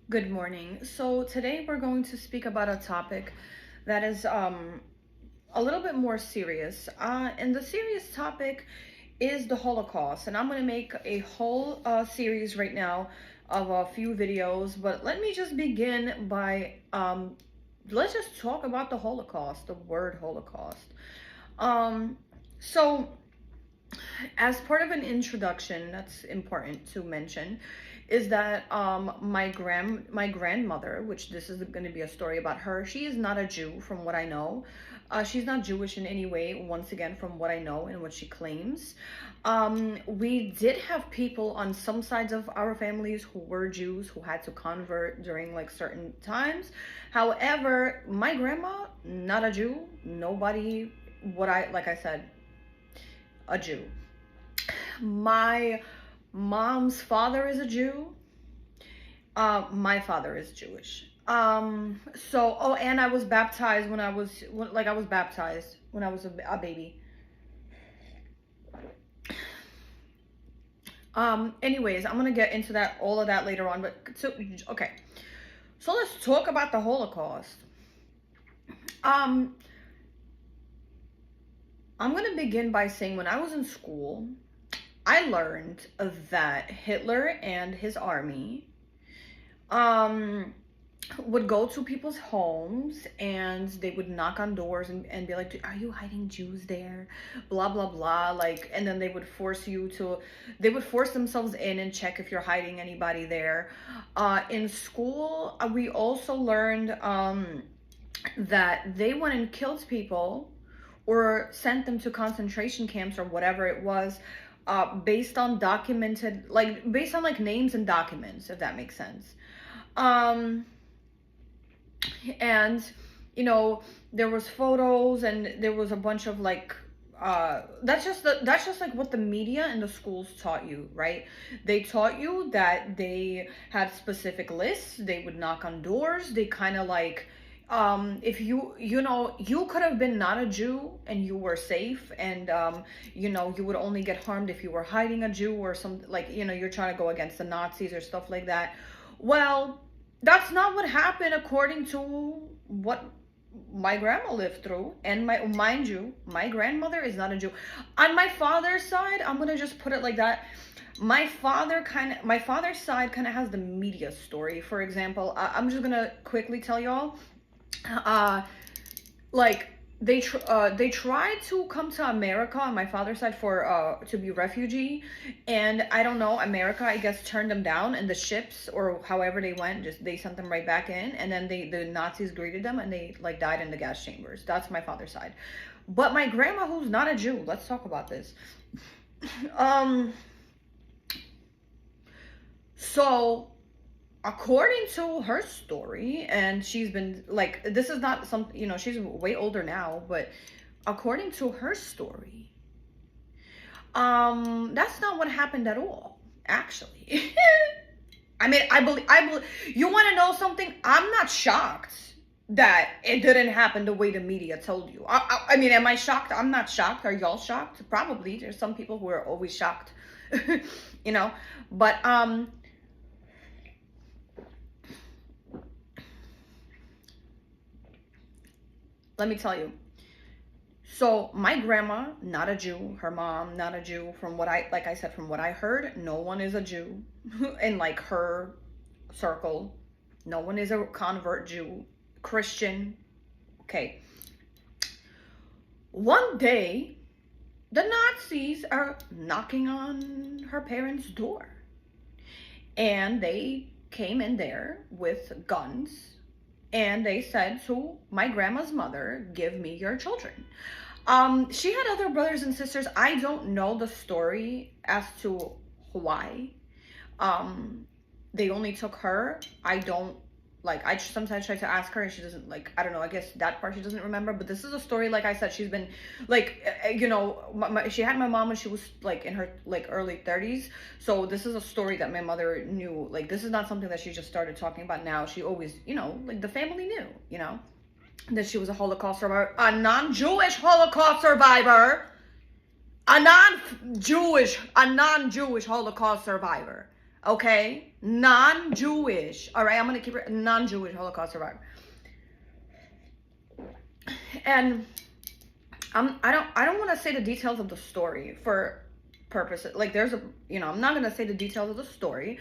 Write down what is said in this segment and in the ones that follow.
Good morning. So today we're going to speak about a topic that is a little bit more serious. And the serious topic is the Holocaust. And I'm going to make a whole series right now of a few videos. But let me just begin by let's just talk about the Holocaust, the word Holocaust. So as part of an introduction that's important to mention is that my grandmother, which this is going to be a story about her, she is not a Jew from what I know. She's not Jewish in any way, once again, from what I know and what she claims. We did have people on some sides of our families who were Jews who had to convert during like certain times. However, my grandma, not a Jew. Nobody, like I said, a Jew. My mom's father is a Jew. My father is Jewish. And I was baptized when I was baptized when I was a baby. Anyways, I'm gonna get into all of that later on. Okay. So let's talk about the Holocaust. I'm gonna begin by saying when I was in school, I learned that Hitler and his army would go to people's homes and they would knock on doors and be like, are you hiding Jews there? Blah, blah, blah. Like, and then they would force themselves in and check if you're hiding anybody there. In school, we also learned that they went and killed people or sent them to concentration camps or whatever it was, based on names and documents, if that makes sense. And there was photos and there was a bunch of that's just like what the media and the schools taught you, right? They taught you that they had specific lists, they would knock on doors, they kind of like, if you could have been not a Jew and you were safe, and you would only get harmed if you were hiding a Jew or something, like you're trying to go against the Nazis or stuff like that. Well, that's not what happened according to what my grandma lived through. And mind you, my grandmother is not a Jew. On my father's side, I'm gonna just put it like that. My father's side kind of has the media story. For example, I'm just gonna quickly tell y'all. They tried to come to America on my father's side for to be refugee, and I don't know, America I guess turned them down, and the ships or however they went, they sent them right back in, and then the Nazis greeted them and they like died in the gas chambers. That's my father's side. But my grandma, who's not a Jew, let's talk about this. So according to her story, and she's been like, this is not some, she's way older now, but according to her story, that's not what happened at all, actually. I mean, I believe, you want to know something? I'm not shocked that it didn't happen the way the media told you. I mean, am I shocked? I'm not shocked. Are y'all shocked? Probably. There's some people who are always shocked, but, let me tell you. So my grandma, not a Jew. Her mom, not a Jew. From what I heard, no one is a Jew in like her circle. No one is a convert Jew, Christian. Okay. One day, the Nazis are knocking on her parents' door. And they came in there with guns. And they said to my grandma's mother, give me your children. She had other brothers and sisters. I don't know the story as to why. They only took her. I sometimes try to ask her and she doesn't, I don't know, I guess that part she doesn't remember. But this is a story, like I said, she's been she had my mom when she was in her early 30s. So this is a story that my mother knew. This is not something that she just started talking about now. She always, the family knew, that she was a Holocaust survivor, a non-Jewish Holocaust survivor, a non-Jewish Holocaust survivor. Okay? Non-Jewish. All right, I'm gonna keep it non-Jewish Holocaust survivor. And I don't want to say the details of the story for purposes. Like there's a, I'm not gonna say the details of the story.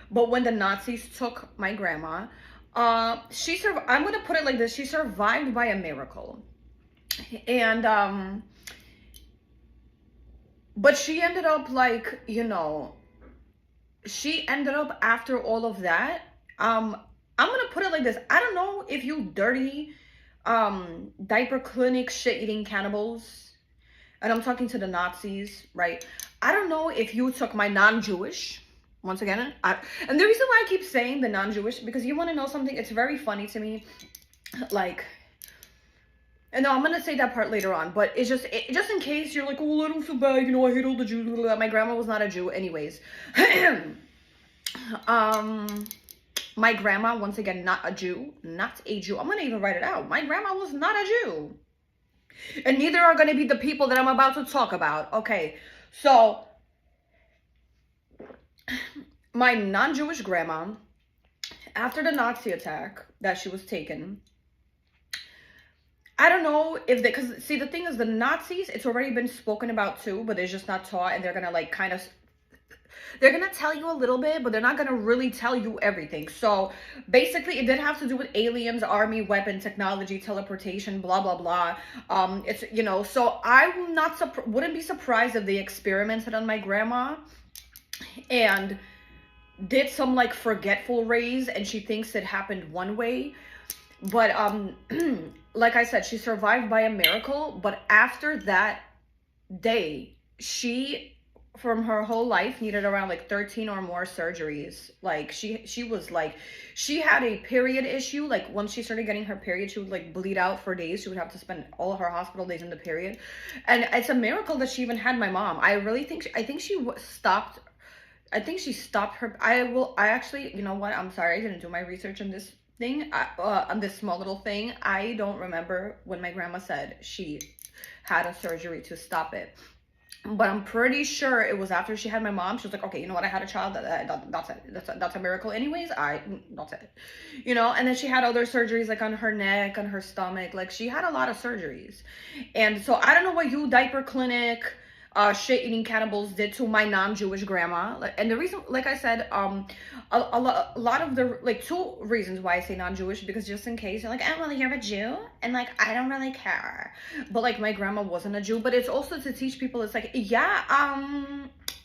But when the Nazis took my grandma, I'm gonna put it like this: she survived by a miracle, and but she ended up like, she ended up after all of that. I'm gonna put it like this: I don't know if you dirty, diaper clinic shit eating cannibals, and I'm talking to the Nazis, right? I don't know if you took my non-Jewish. Once again, and the reason why I keep saying the non-Jewish, because you want to know something, it's very funny to me, like, and no, I'm gonna say that part later on, but it's just in case you're like, oh, I don't feel bad, I hate all the Jews. My grandma was not a Jew, anyways. My grandma, once again, not a Jew. I'm gonna even write it out. My grandma was not a Jew, and neither are gonna be the people that I'm about to talk about. Okay, so my non-Jewish grandma, after the Nazi attack that she was taken, I don't know if they, because see, the thing is, the Nazis, it's already been spoken about too, but they're just not taught, and they're gonna like they're gonna tell you a little bit, but they're not gonna really tell you everything. So basically, it did have to do with aliens, army, weapon, technology, teleportation, blah blah blah. It's so I'm not wouldn't be surprised if they experimented on my grandma and did some like forgetful rays, and she thinks it happened one way, but like I said, she survived by a miracle. But after that day, she from her whole life needed around like 13 or more surgeries. Like she was like, she had a period issue. Like once she started getting her period, she would like bleed out for days. She would have to spend all of her hospital days in the period, and it's a miracle that she even had my mom. I think she stopped. I think she stopped her. I actually, you know what? I'm sorry, I didn't do my research on this thing, on this small little thing. I don't remember when my grandma said she had a surgery to stop it. But I'm pretty sure it was after she had my mom. She was like, okay, you know what? I had a child. That's it. That's a miracle anyways. That's it. And then she had other surgeries like on her neck, on her stomach. Like she had a lot of surgeries. And so I don't know what you diaper clinic, shit-eating cannibals did to my non-Jewish grandma. And the reason, like I said, a lot of the, like, two reasons why I say non-Jewish, because just in case you're like, oh, well, you're a Jew, and like, I don't really care. But like, my grandma wasn't a Jew, but it's also to teach people, it's like, yeah,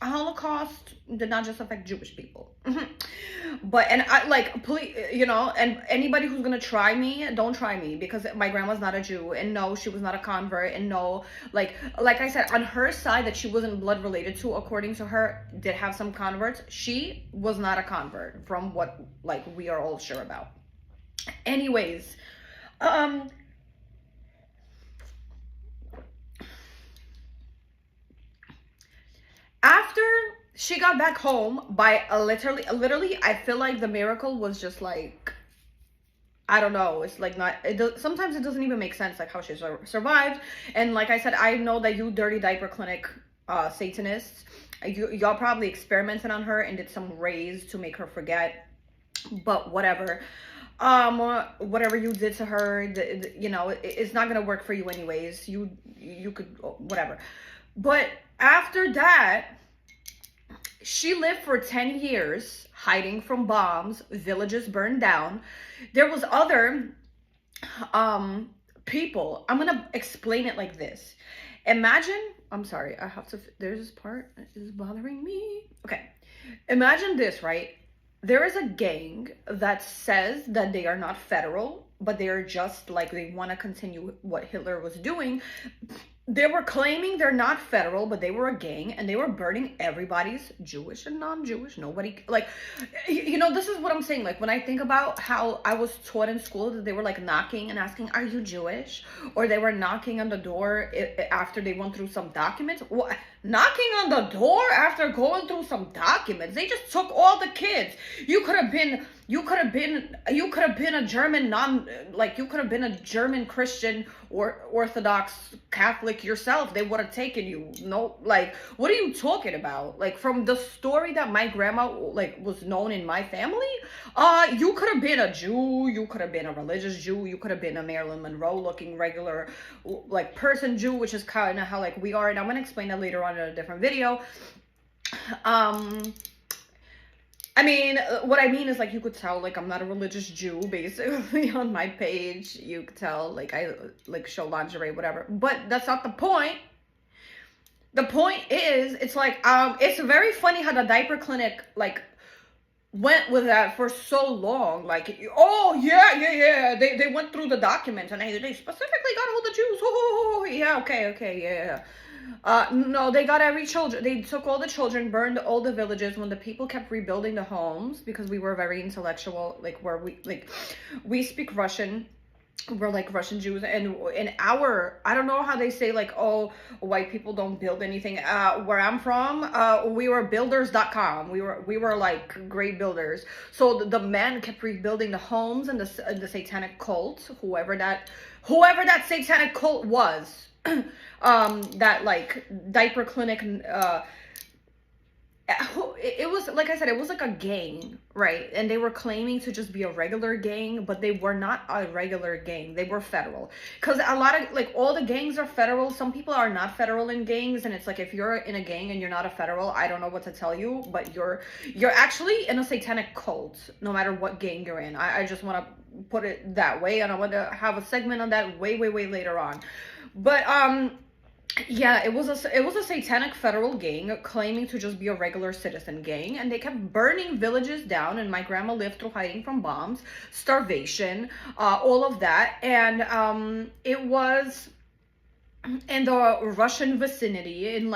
Holocaust did not just affect Jewish people. But, and I like, please, and anybody who's gonna try me, don't try me, because my grandma's not a Jew, and no, she was not a convert, and no, like I said, on her side that she wasn't blood related to, according to her, did have some converts. She was not a convert, from what like we are all sure about. Anyways, after she got back home, by literally, I feel like the miracle was just like, I don't know. It's like not. Sometimes it doesn't even make sense, like how she survived. And like I said, I know that you dirty diaper clinic Satanists, y'all probably experimented on her and did some rays to make her forget. But whatever. Whatever you did to her, it's not gonna work for you anyways. You could, whatever. But after that, she lived for 10 years hiding from bombs, villages burned down. There was other people. I'm gonna explain it like this. Imagine, I'm sorry, I have to, there's this part that is bothering me. Okay, imagine this, right? There is a gang that says that they are not federal, but they are just like, they want to continue what Hitler was doing. They were claiming they're not federal, but they were a gang, and they were burning everybody's, Jewish and non-Jewish. Nobody, like, this is what I'm saying. Like, when I think about how I was taught in school that they were like knocking and asking, are you Jewish? Or they were knocking on the door after they went through some documents. What? Knocking on the door after going through some documents? They just took all the kids. You could have been you could have been a German you could have been a German Christian or Orthodox Catholic yourself. They would have taken you. No, like, what are you talking about? Like, from the story that my grandma like was known in my family, you could have been a Jew, you could have been a religious Jew, you could have been a Marilyn Monroe looking regular like person Jew, which is kind of how like we are, and I'm gonna explain that later on in a different video. I mean, what I mean is, like, you could tell, like, I'm not a religious Jew, basically, on my page. You could tell, like, I, like, show lingerie, whatever. But that's not the point. The point is, it's, like, it's very funny how the diaper clinic, like, went with that for so long. Like, oh, yeah. They went through the documents, and they specifically got all the Jews. Oh, yeah, okay, yeah. No, they got every children. They took all the children, burned all the villages when the people kept rebuilding the homes, because we were very intellectual, like, where we speak Russian. We're like Russian Jews, and in our, I don't know how they say, like, oh, white people don't build anything. Where I'm from, we were builders.com. We were like great builders. So the men kept rebuilding the homes, and the satanic cult, whoever that satanic cult was, that like diaper clinic, it was, like I said, it was like a gang, right? And they were claiming to just be a regular gang, but they were not a regular gang. They were federal, because a lot of, like, all the gangs are federal. Some people are not federal in gangs, and it's like, if you're in a gang and you're not a federal, I don't know what to tell you, but you're actually in a satanic cult, no matter what gang you're in. I just want to put it that way, and I want to have a segment on that way later on. But yeah, it was a satanic federal gang claiming to just be a regular citizen gang, and they kept burning villages down, and my grandma lived through hiding from bombs, starvation, all of that. And it was in the Russian vicinity, and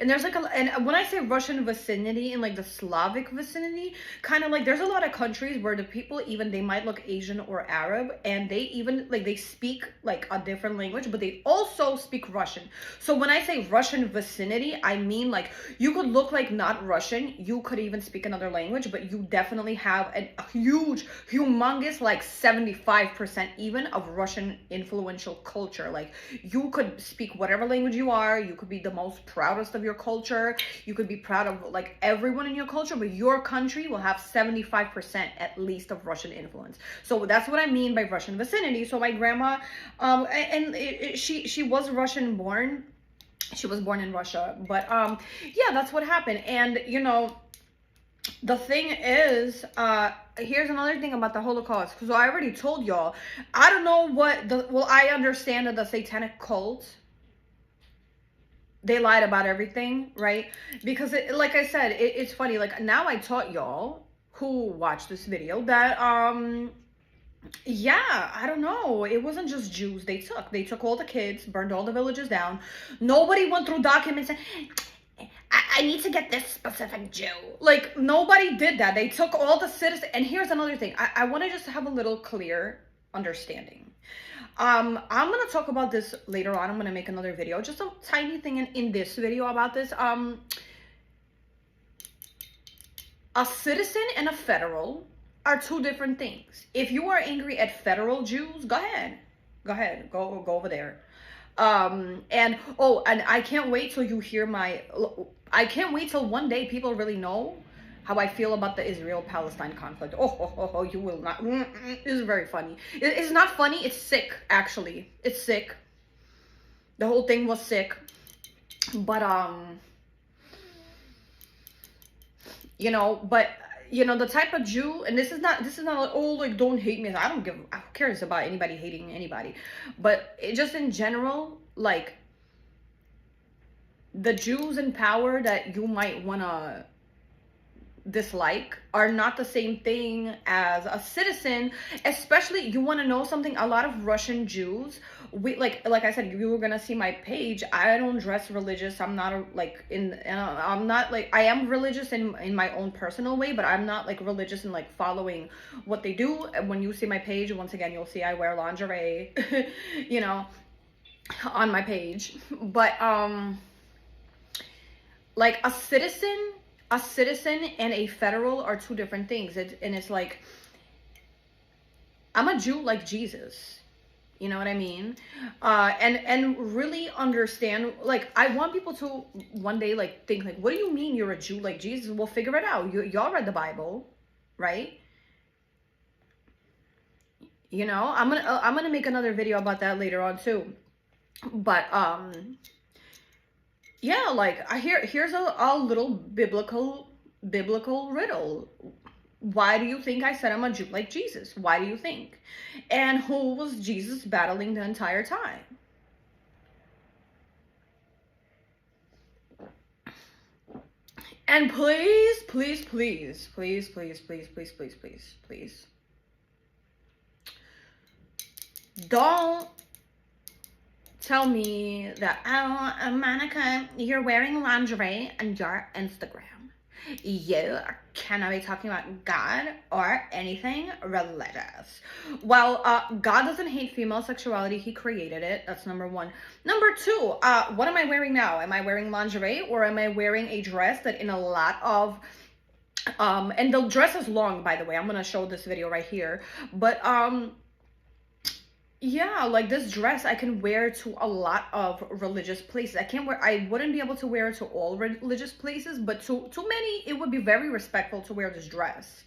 there's like and when I say Russian vicinity, in like the Slavic vicinity, kind of like, there's a lot of countries where the people, even they might look Asian or Arab, and they even like, they speak like a different language, but they also speak Russian. So when I say Russian vicinity, I mean, like, you could look like not Russian, you could even speak another language, but you definitely have a huge, humongous, like 75% even of Russian influential culture. Like, you could speak whatever language you are, you could be the most proudest of your culture, you could be proud of like everyone in your culture, but your country will have 75% at least of Russian influence. So that's what I mean by Russian vicinity. So my grandma, she was Russian born. She was born in Russia, but yeah, that's what happened. And you know, the thing is, here's another thing about the Holocaust, because I already told y'all, I don't know well, I understand that the satanic cult, they lied about everything, right? Because like I said, it's funny, like, now I taught y'all who watched this video that yeah, I don't know, it wasn't just Jews they took all the kids, burned all the villages down. Nobody went through documents and I need to get this specific Jew. Like, nobody did that. They took all the citizens. And here's another thing. I want to just have a little clear understanding. I'm going to talk about this later on. I'm going to make another video. Just a tiny thing in this video about this. A citizen and a federal are two different things. If you are angry at federal Jews, go ahead. Go over there. And I can't wait till you hear I can't wait till one day people really know how I feel about the Israel-Palestine conflict. You will not. It's very funny. It's not funny. It's sick, actually. It's sick. The whole thing was sick. But, you know, the type of Jew, and this is not like, oh, like, don't hate me. I don't care about anybody hating anybody. But just in general, like, the Jews in power that you might want to dislike are not the same thing as a citizen. Especially, you want to know something, a lot of Russian Jews, we like I said, you were gonna see my page, I don't dress religious. I'm not I'm not like, I am religious in my own personal way, but I'm not like religious in like following what they do. When you see my page, once again, you'll see I wear lingerie you know, on my page. But like, a citizen and a federal are two different things. And it's like, I'm a Jew like Jesus. You know what I mean? And really understand, like, I want people to one day like think like, what do you mean you're a Jew like Jesus? Well, figure it out. Y'all read the Bible, right? You know, I'm gonna make another video about that later on too. But yeah, like here's a little biblical riddle. Why do you think I said I'm a Jew like Jesus? Why do you think? And who was Jesus battling the entire time? And please, please, please, please, please, please, please, please, please, please, don't tell me that, oh, Monica, you're wearing lingerie on your Instagram. You cannot be talking about God or anything religious. Well, God doesn't hate female sexuality. He created it. That's number one. Number two, what am I wearing now? Am I wearing lingerie, or am I wearing a dress that in a lot of and the dress is long, by the way. I'm gonna show this video right here. But yeah, like this dress I can wear to a lot of religious places. I wouldn't be able to wear it to all religious places, but to many it would be very respectful to wear this dress.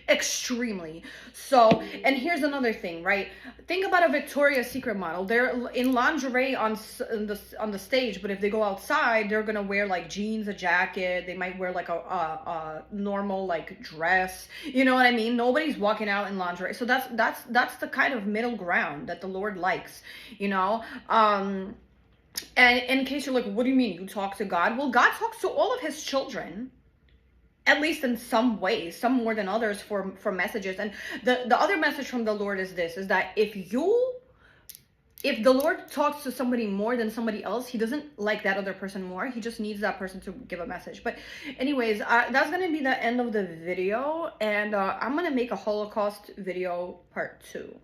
Extremely. So, and here's another thing, right? Think about a Victoria's Secret model. They're in lingerie on the stage, but if they go outside, they're gonna wear like jeans, a jacket. They might wear like a normal like dress. You know what I mean? Nobody's walking out in lingerie. So that's the kind of middle ground that the Lord likes, you know. And in case you're like, what do you mean you talk to God? Well, God talks to all of his children, at least in some ways, some more than others, for messages. And the other message from the Lord is this, is that if the Lord talks to somebody more than somebody else, he doesn't like that other person more. He just needs that person to give a message. But anyways, that's going to be the end of the video. And I'm going to make a Holocaust video part 2.